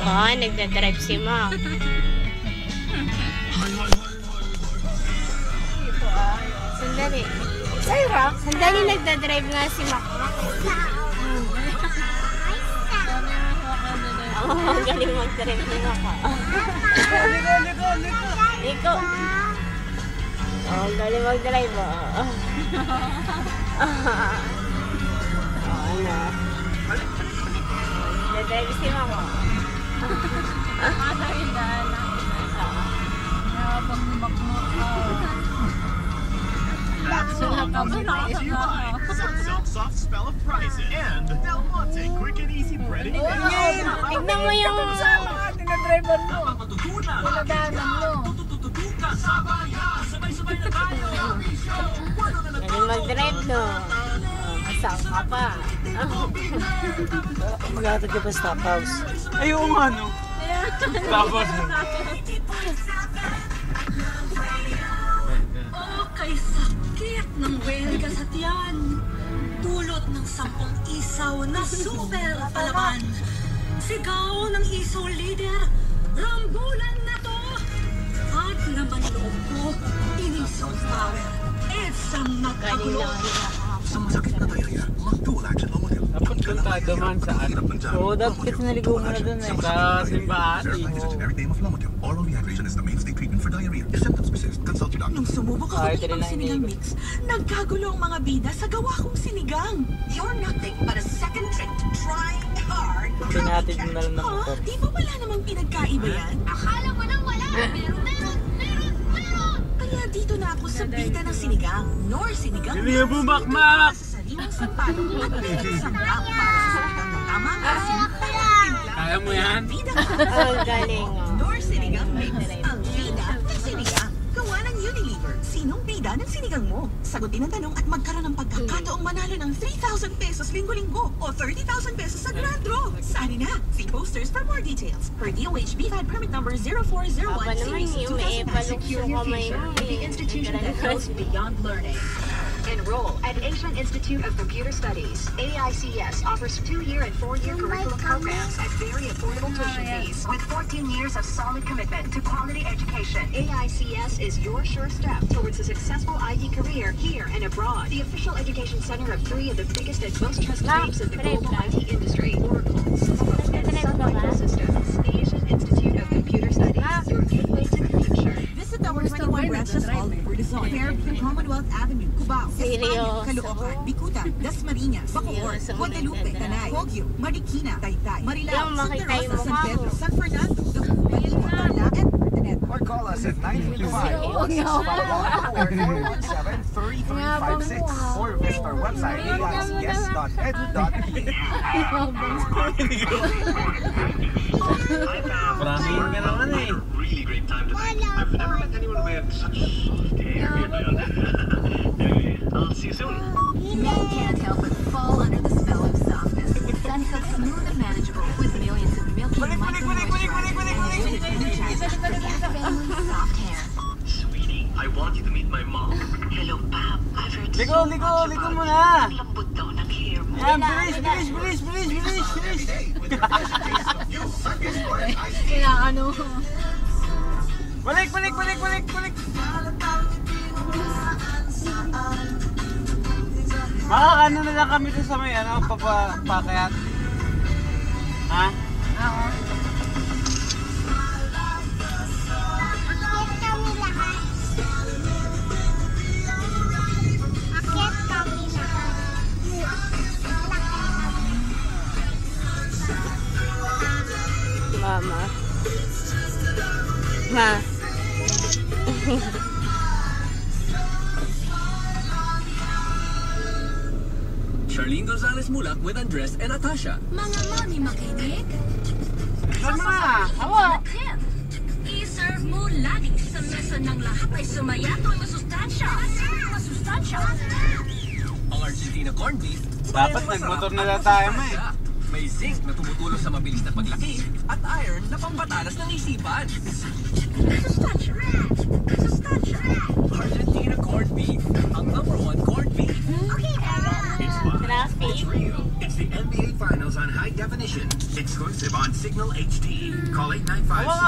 Oh, nagdadrive si Mac. Sandali. Sandali, nagdadrive nga si Mac. Oh, galing mag-drive ni Mac. Liko. Oh, galing mag-drive. Ano? Nagdadrive si Mac. Soft spell of prices and Del Monte quick and easy bread and Tignan mo yung driver mo. Pinadaanan mo. galing mag-drive, no? Kasang ka pa. Mag-aatag ka pa sa top house. Ay, oo nga, no? Tapos. Oh, kay sakit ng welga sa tiyan. Dulot ng 10 isaw na super palaman. Sigaw ng isaw leader, rambulan na to. At naman loob ko, inisaw power. It's a magkagulo. Sa masakit na diarrhea, mag-Duolac at Lomotil. Dapat kantado man sa ano. Oo, dapat naligo mo na dun eh. Sa simbahan. Is a generic name of Lomotil. Oral rehydration is the mainstay treatment for diarrhea. If symptoms persist, consult your doctor. Nung sumubok ako ng sinigang mix, nagkagulo ang mga bida sa gawa kong sinigang. You're nothing but a second trip to try hard. Pinatid mo na lang ng motor. Di ba wala namang pinagkaiba yan? Akala mo nang wala. Meron. Kaya dito na ako sa bida ng sinigang. Nor sinigang Hindi na bumakmak! sa sariwang sampalong at pinagsanggap para sa sinigang ng tamang asin. Kaya mo yan? Bida Ang galing, oh. Nor sinigang mix. Ang bida ng sinigang. Gawa ng Unilever. Sinong bida ng sinigang mo? Sagutin ang tanong at magkaroon ng pagkakataong manalo ng 3,000 pesos linggo-linggo o 30,000 pesos sa Grand Draw. Sali na! See posters for more details. Per DOH BFAD permit number 0401 Aba naman, series yung may 2009. epalok Secure yung your kamay future mo with the eh. institution that goes beyond learning. Enroll at Asian Institute of Computer Studies. AICS offers 2-year and 4-year curriculum programs at very affordable tuition fees with 14 years of solid commitment to quality education. AICS is your sure step towards a successful IT career here and abroad. The official education center of 3 of the biggest and most trusted names in the global IT industry. Oracle, Cisco, and Sun Microsystems. Asian Institute of Computer Studies. Your gateway to the future. Visit our 21 branches all over Luzon. Commonwealth Avenue, Cubao, Seryoso. Caloocan, Bicutan, Dasmariñas, Bacoor, Seryoso, Guadalupe, Tanay, Baguio, Marikina, Taytay, Marilao, Yung makita Santa yung Rosa, San mukha Pedro, mo. San Fernando, Dagupan, Tarlac, and Urdaneta. or call us at 935-417-3356 or visit our website aics.edu.ph. Maraming ka naman eh. Really great time tonight. I've never met anyone who had such soft hair. Anyway, I'll see you soon. Men can't help but fall under the spell of softness. Sunsilk smooth and manageable with millions of milky micro-moisturizing soft hair. Sweetie, I want you to meet my mom. Hello, Pap. I've heard Ligo muna! lambot daw ng hair mo. Yan, bilis! Balik! Ano na lang kami dun sa may papakayat? Ha? Oo. Mama. Ma. Charlene Gonzalez Mulak with Andres and Natasha. Mga mami makinig, Saan mo na? Hawa! i-serve mo lagi sa mesa ng lahat ay sumayato ang masustansya. Ang Argentina corned beef. Dapat nagmotor na lang tayo mo eh. May zinc na tumutulong sa mabilis na paglaki at iron na pambatalas ng isipan. Argentina corned beef, ang #1 corned beef. Traffic. It's the NBA Finals on high definition. Exclusive on Signal HD. Call 895.